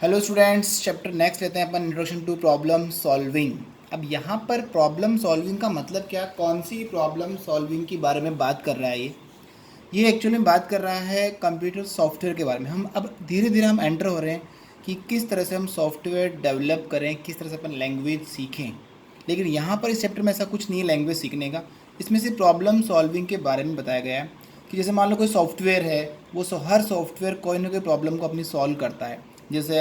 Hello students, chapter next लेते हैं अपन introduction to problem solving. अब यहाँ पर प्रॉब्लम सॉल्विंग का मतलब क्या, कौन सी प्रॉब्लम सॉल्विंग के बारे में बात कर रहा है ये एक्चुअली बात कर रहा है कंप्यूटर सॉफ्टवेयर के बारे में। हम अब धीरे धीरे हम एंटर हो रहे हैं कि किस तरह से हम सॉफ्टवेयर डेवलप करें, किस तरह से अपन लैंग्वेज सीखें। लेकिन यहाँ पर इस चैप्टर में ऐसा कुछ नहीं है लैंग्वेज सीखने का। इसमें से प्रॉब्लम सॉल्विंग के बारे में बताया गया है कि जैसे मान लो कोई सॉफ्टवेयर है, वो हर सॉफ्टवेयर कोई ना कोई प्रॉब्लम को अपनी सॉल्व करता है। जैसे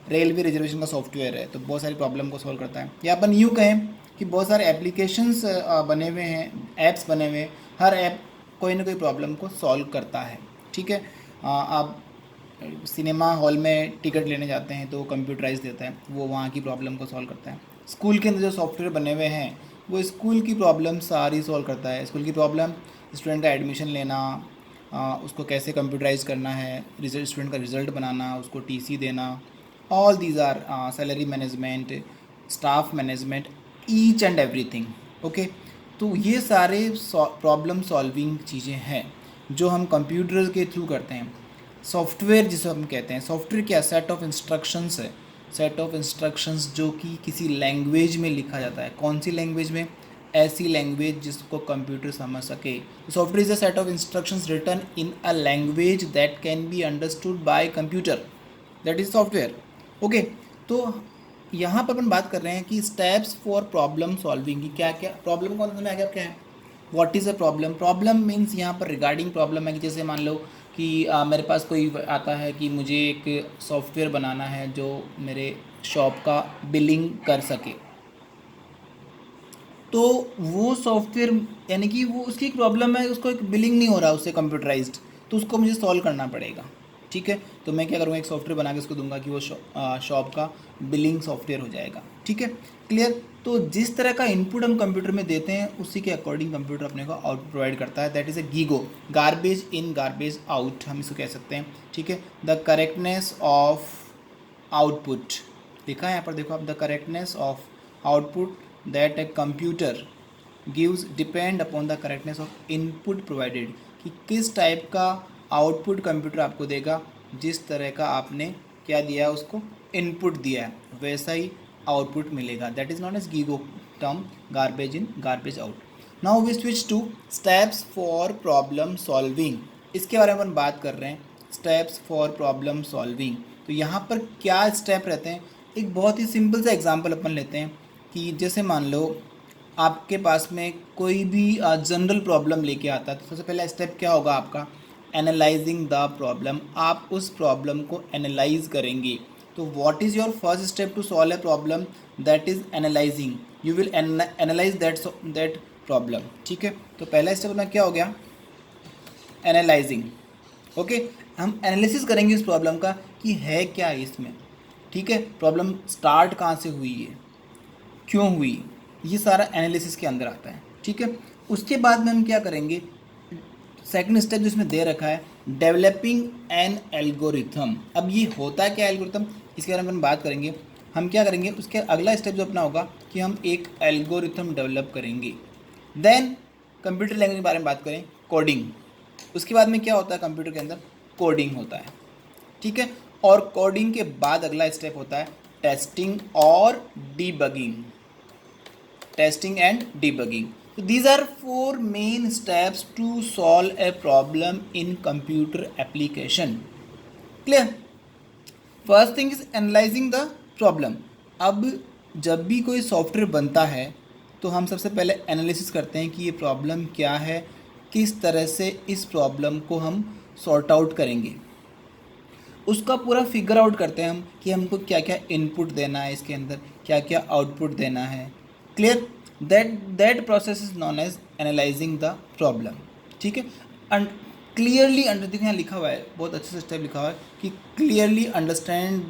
रेलवे रिजर्वेशन का सॉफ्टवेयर है तो बहुत सारी प्रॉब्लम को सॉल्व करता है। या अपन यूँ कहें कि बहुत सारे एप्लीकेशंस बने हुए हैं, ऐप्स बने हुए हैं, हर ऐप कोई ना कोई प्रॉब्लम को सॉल्व करता है। ठीक है। आप सिनेमा हॉल में टिकट लेने जाते हैं तो कंप्यूटराइज देता है, वो वहाँ की प्रॉब्लम को सॉल्व करता है। स्कूल के अंदर जो सॉफ्टवेयर बने हुए हैं वो स्कूल की प्रॉब्लम सारी सॉल्व करता है। स्कूल की प्रॉब्लम, स्टूडेंट का एडमिशन लेना, उसको कैसे कंप्यूटराइज करना है, रिजल्ट, स्टूडेंट का रिजल्ट बनाना, उसको टीसी देना, all these are salary management, staff management, each and everything. Okay. तो ये सारे प्रॉब्लम सॉल्विंग चीज़ें हैं जो हम कंप्यूटर के थ्रू करते हैं। सॉफ्टवेयर जिसे हम कहते हैं, सॉफ्टवेयर क्या, सेट ऑफ इंस्ट्रक्शंस है। सेट ऑफ इंस्ट्रक्शंस जो कि किसी लैंग्वेज में लिखा जाता है। कौन सी लैंग्वेज में? ऐसी लैंग्वेज जिसको कंप्यूटर समझ सके। Software is a set of instructions written in a language that can be understood by computer, that is software. Okay. तो यहाँ पर अपन बात कर रहे हैं कि स्टेप्स फॉर प्रॉब्लम सॉल्विंग की क्या क्या प्रॉब्लम कौन सा में आगे क्या है, what is a problem. Problem means यहाँ पर रिगार्डिंग प्रॉब्लम है कि जैसे मान लो कि मेरे पास कोई आता है कि मुझे एक सॉफ्टवेयर बनाना है जो मेरे शॉप का बिलिंग कर सके। तो वो सॉफ्टवेयर, यानी कि वो उसकी एक प्रॉब्लम है, उसको एक बिलिंग नहीं हो रहा उससे कंप्यूटराइज्ड, तो उसको मुझे सॉल्व करना पड़ेगा। ठीक है। तो मैं क्या करूँगा, एक सॉफ्टवेयर बना के उसको दूंगा कि वो शॉप का बिलिंग सॉफ्टवेयर हो जाएगा। ठीक है। क्लियर। तो जिस तरह का इनपुट हम कंप्यूटर में देते हैं उसी के अकॉर्डिंग कंप्यूटर अपने को आउटपुट प्रोवाइड करता है। That is a GIGO, garbage in garbage out हम इसको कह सकते हैं। ठीक है। द करेक्टनेस ऑफ आउटपुट लिखा है यहाँ पर, देखो आप, the correctness of output that a computer gives depend upon the correctness of input provided, कि किस टाइप का आउटपुट कंप्यूटर आपको देगा, जिस तरह का आपने क्या दिया उसको, इनपुट दिया है, वैसा ही आउटपुट मिलेगा। That is known as GIGO term, garbage in garbage out. Now we switch to steps for problem solving. इसके बारे में अपन बात कर रहे हैं, स्टेप्स फॉर प्रॉब्लम सॉल्विंग। तो यहाँ पर क्या स्टेप रहते हैं, एक बहुत ही सिंपल सा एग्जांपल अपन लेते हैं कि जैसे मान लो आपके पास में कोई भी जनरल प्रॉब्लम लेके आता है, तो सबसे पहला स्टेप क्या होगा आपका, एनालाइजिंग द प्रॉब्लम। आप उस प्रॉब्लम को एनालाइज करेंगे। तो what is your first step to solve a problem, that is analysing. You will analyse that problem. ठीक है। तो पहला स्टेप अपना क्या हो गया, एनालाइजिंग। ओके। हम एनालिसिस करेंगे इस प्रॉब्लम का कि है क्या इसमें। ठीक है। प्रॉब्लम स्टार्ट कहाँ से हुई है, क्यों हुई, ये सारा एनालिसिस के अंदर आता है। ठीक है। उसके बाद में हम क्या करेंगे, सेकंड स्टेप जिसमें दे रखा है, डेवलपिंग एन एल्गोरिथम। अब ये होता है क्या एल्गोरिथम, इसके बारे में हम बात करेंगे। हम क्या करेंगे, उसके अगला स्टेप जो अपना होगा कि हम एक एल्गोरिथम डेवलप करेंगे। देन कंप्यूटर लैंग्वेज के बारे में बात करें, कोडिंग। उसके बाद में क्या होता है, कंप्यूटर के अंदर कोडिंग होता है। ठीक है। और कोडिंग के बाद अगला स्टेप होता है टेस्टिंग और debugging, testing and debugging. So these are four main steps to solve a problem in computer application. Clear? First thing is analyzing the problem. अब जब भी कोई सॉफ्टवेयर बनता है तो हम सबसे पहले एनालिसिस करते हैं कि ये प्रॉब्लम क्या है, किस तरह से इस प्रॉब्लम को हम सॉर्ट आउट करेंगे, उसका पूरा फिगर आउट करते हैं हम कि हमको क्या क्या इनपुट देना है, इसके अंदर क्या क्या आउटपुट देना है। Clear. That process is known as analysing the problem. ठीक है। एंड क्लियरली अंडर, देखो यहाँ लिखा हुआ है, बहुत अच्छे से स्टेप लिखा हुआ है कि clearly understand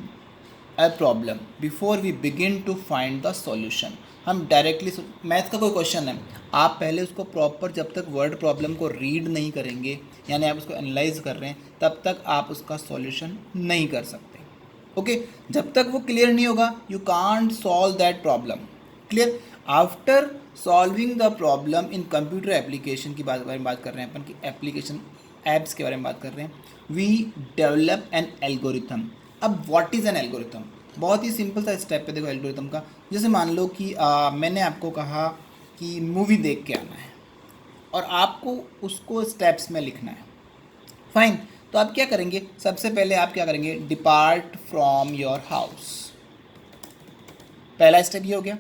a problem before we begin to find the solution। हम डायरेक्टली, मैथ का कोई क्वेश्चन है, आप पहले उसको प्रॉपर, जब तक वर्ड प्रॉब्लम को रीड नहीं करेंगे, यानी आप उसको एनालाइज कर रहे हैं, तब तक आप उसका सॉल्यूशन नहीं कर सकते। ओके। जब तक वो क्लियर नहीं होगा, you can't solve that problem. Clear. After solving the problem in computer application की बारे में बात कर रहे हैं अपन, की एप्लीकेशन, ऐप्स के बारे में बात कर रहे हैं। We develop an algorithm. अब व्हाट इज़ एन एल्गोरिथम, बहुत ही सिंपल सा स्टेप है देखो एल्गोरिथम का। जैसे मान लो कि मैंने आपको कहा कि मूवी देख के आना है और आपको उसको स्टेप्स में लिखना है, फाइन। तो आप क्या करेंगे, सबसे पहले आप क्या करेंगे, डिपार्ट फ्रॉम योर हाउस, पहला स्टेप ये हो गया,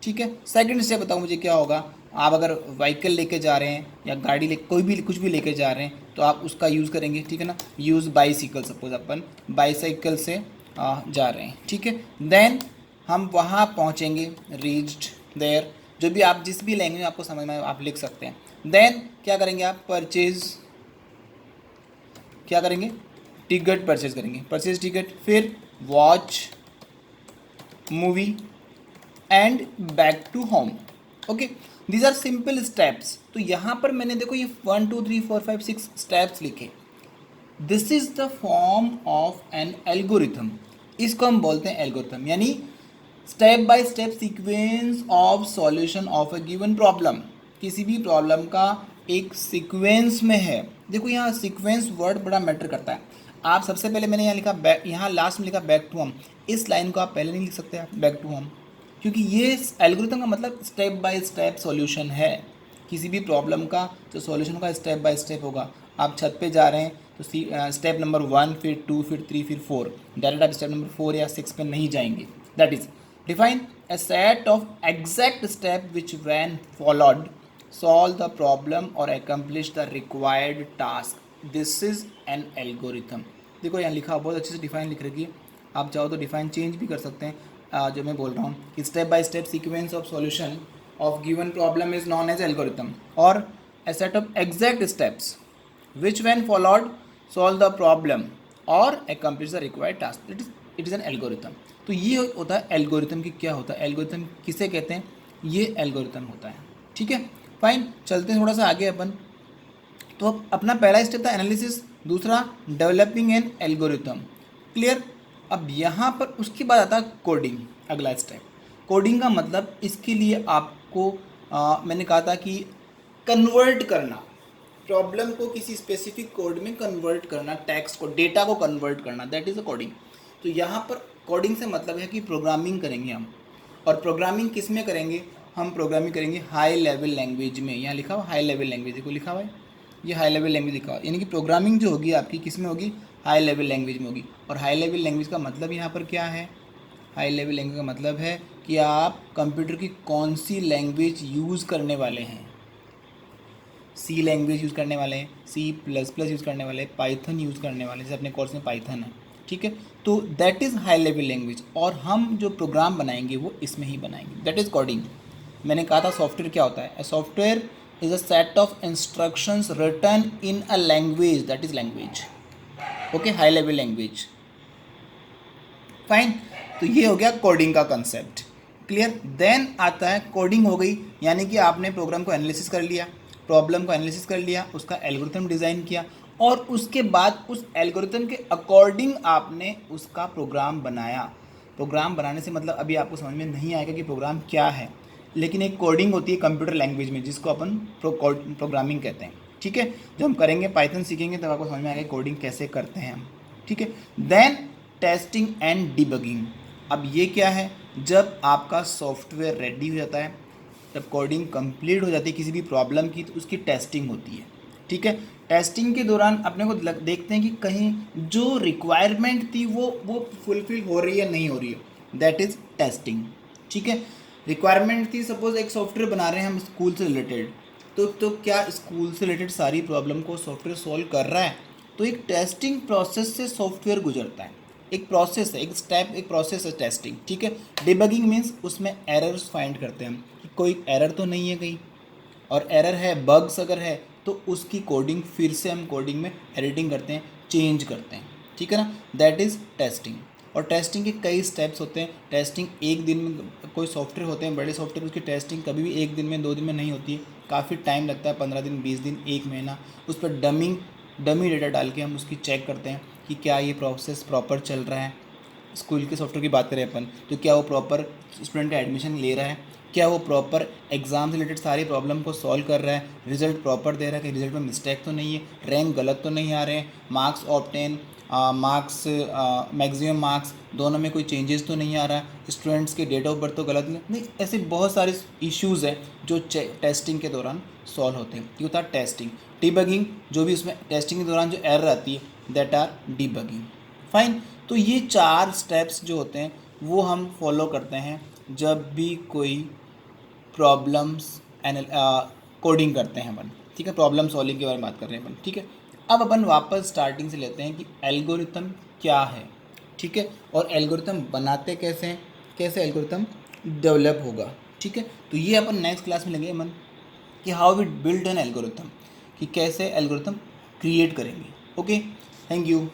ठीक है। सेकंड स्टेप बताओ मुझे क्या होगा, आप अगर व्हीकल लेके जा रहे हैं या गाड़ी ले कोई भी कुछ भी लेके जा रहे हैं तो आप उसका यूज़ करेंगे, ठीक है ना। यूज़ बाईसाइकिल, सपोज अपन बाईसाइकिल से जा रहे हैं, ठीक है। देन हम वहाँ पहुँचेंगे, रीच्ड देयर, जो भी आप जिस भी लैंग्वेज आपको समझ में आप लिख सकते हैं। देन क्या करेंगे आप, परचेज, क्या करेंगे, टिकट परचेज करेंगे, परचेज टिकट, फिर watch movie and back to home. Okay, these are simple steps. तो यहाँ पर मैंने देखो ये 1 2 3 4 5 6 स्टेप्स लिखे। This is the form of an algorithm, इसको हम बोलते हैं एल्गोरिथम, यानी step by step sequence of solution of a given problem. किसी भी प्रॉब्लम का एक सीक्वेंस में है। देखो यहाँ सीक्वेंस वर्ड बड़ा मैटर करता है। आप सबसे पहले मैंने यहाँ लिखा बैक, यहाँ लास्ट में लिखा बैक टू होम, इस लाइन को आप पहले नहीं लिख सकते आप बैक टू होम, क्योंकि ये एल्गोरिथम का मतलब स्टेप बाय स्टेप सॉल्यूशन है। किसी भी प्रॉब्लम का जो सॉल्यूशन होगा स्टेप बाय स्टेप होगा। आप छत पे जा रहे हैं तो स्टेप नंबर 1, फिर 2, फिर 3, फिर 4, डायरेक्ट आप स्टेप नंबर 4 या 6 पे नहीं जाएंगे। That is define a set of exact steps which when followed solve the problem or accomplish the required task. This is an algorithm. देखो यहाँ लिखा बहुत अच्छे से डिफाइन लिख रखी है, आप चाहो तो डिफाइन चेंज भी कर सकते हैं। जो मैं बोल रहा हूँ कि step by step sequence of solution of given problem is known as algorithm, और a set of exact steps which when followed solve the problem or accomplish the required task. It is an algorithm. तो ये होता है algorithm की, क्या होता है algorithm, किसे कहते हैं, ये एल्गोरिथम होता है, ठीक है। फाइन, चलते हैं थोड़ा सा आगे अपन। तो अपना पहला स्टेप था एनालिसिस, दूसरा डेवलपिंग एन एल्गोरिथम, क्लियर। अब यहाँ पर उसके बाद आता है कोडिंग, अगला स्टेप। कोडिंग का मतलब इसके लिए आपको मैंने कहा था कि कन्वर्ट करना, प्रॉब्लम को किसी स्पेसिफिक कोड में कन्वर्ट करना, टेक्स्ट को, डेटा को कन्वर्ट करना, दैट इज़ अ कोडिंग। तो यहाँ पर कोडिंग से मतलब है कि प्रोग्रामिंग करेंगे हम, और प्रोग्रामिंग किस में करेंगे, हम प्रोग्रामिंग करेंगे हाई लेवल लैंग्वेज में। यहाँ लिखा हुआ हाई लेवल लैंग्वेज, देखो लिखा हुआ है ये हाई लेवल लैंग्वेज लिखा हुआ, यानी कि प्रोग्रामिंग जो होगी आपकी किस में होगी, हाई लेवल लैंग्वेज में होगी। और हाई लेवल लैंग्वेज का मतलब यहाँ पर क्या है, हाई लेवल लैंग्वेज का मतलब है कि आप कंप्यूटर की कौन सी लैंग्वेज यूज़ करने वाले हैं। सी लैंग्वेज यूज़ करने वाले हैं, C++ यूज़ करने वाले हैं, पाइथन यूज़ करने वाले हैं, जैसे अपने कोर्स में पाइथन है, ठीक है। तो that is high level language, और हम जो प्रोग्राम बनाएंगे वो इसमें ही बनाएंगे, दैट इज़ कोडिंग। मैंने कहा था सॉफ्टवेयर क्या होता है, a software is a set of instructions written in a language, that is language, okay, high level language, fine. तो ये हो गया कोडिंग का कंसेप्ट, क्लियर। देन आता है कोडिंग हो गई, यानी कि आपने प्रोग्राम को एनालिसिस कर लिया, प्रॉब्लम को एनालिसिस कर लिया, उसका एल्गोरिथम डिज़ाइन किया, और उसके बाद उस एल्गोरिथम के अकॉर्डिंग आपने उसका प्रोग्राम बनाया। प्रोग्राम बनाने से मतलब अभी आपको समझ में नहीं आएगा कि प्रोग्राम क्या है, लेकिन एक कोडिंग होती है कंप्यूटर लैंग्वेज में जिसको अपन प्रोग्रामिंग कहते हैं, ठीक है। जब हम करेंगे पाइथन सीखेंगे तब आपको समझ में आएगा कोडिंग कैसे करते हैं हम, ठीक है। Then testing and debugging. अब ये क्या है, जब आपका सॉफ्टवेयर रेडी हो जाता है, जब कोडिंग कंप्लीट हो जाती है किसी भी प्रॉब्लम की, तो उसकी टेस्टिंग होती है, ठीक है। टेस्टिंग के दौरान अपने को देखते हैं कि कहीं जो रिक्वायरमेंट थी वो फुलफिल हो रही है नहीं हो रही है, दैट इज़ टेस्टिंग, ठीक है। रिक्वायरमेंट थी, सपोज एक सॉफ्टवेयर बना रहे हैं हम स्कूल से रिलेटेड, तो क्या स्कूल से रिलेटेड सारी प्रॉब्लम को सॉफ्टवेयर सॉल्व कर रहा है, तो एक टेस्टिंग प्रोसेस से सॉफ्टवेयर गुजरता है, एक प्रोसेस है, एक स्टेप, एक प्रोसेस है टेस्टिंग, ठीक है। डिबगिंग मीन्स उसमें एरर्स फाइंड करते हैं हम कि कोई एरर तो नहीं है कहीं, और एरर है, बग्स अगर है तो उसकी कोडिंग फिर से हम कोडिंग में एडिटिंग करते हैं, चेंज करते हैं, ठीक है ना, दैट इज़ टेस्टिंग। और टेस्टिंग के कई स्टेप्स होते हैं। टेस्टिंग एक दिन में, कोई सॉफ्टवेयर होते हैं बड़े सॉफ्टवेयर, उसकी टेस्टिंग कभी भी एक दिन में 2 दिन में नहीं होती है, काफ़ी टाइम लगता है, 15 दिन, 20 दिन, 1 महीना। उस पर डमी डेटा डाल के हम उसकी चेक करते हैं कि क्या ये प्रोसेस प्रॉपर चल रहा है। स्कूल के सॉफ्टवेयर की बात करें अपन, तो क्या वो प्रॉपर स्टूडेंट का एडमिशन ले रहा है, क्या वो प्रॉपर एग्ज़ाम से रिलेटेड सारी प्रॉब्लम को सॉल्व कर रहा है, रिजल्ट प्रॉपर दे रहा है, कि रिजल्ट में मिस्टेक तो नहीं है, रैंक गलत तो नहीं आ रहे हैं, marks obtain marks, maximum marks दोनों में कोई चेंजेस तो नहीं आ रहा है, स्टूडेंट्स के डेट ऑफ बर्थ तो गलत नहीं, ऐसे बहुत सारे इश्यूज़ हैं जो टेस्टिंग के दौरान सॉल्व होते हैं। ये होता है टेस्टिंग। डिबगिंग, जो भी उसमें टेस्टिंग के दौरान जो एरर आती है दैट आर डिबगिंग। फाइन। तो ये 4 स्टेप्स जो होते हैं वो हम फॉलो करते हैं जब भी कोई प्रॉब्लम्स कोडिंग करते हैं अपन, ठीक है, प्रॉब्लम सॉल्विंग के बारे में बात कर रहे हैं अपन, ठीक है। अब अपन वापस स्टार्टिंग से लेते हैं कि एल्गोरिथम क्या है, ठीक है, और एल्गोरिथम बनाते कैसे हैं, कैसे एल्गोरिथम डेवलप होगा, ठीक है। तो ये अपन नेक्स्ट क्लास में लेंगे मन कि how we build an algorithm, कि कैसे एल्गोरिथम क्रिएट करेंगे। Okay, thank you.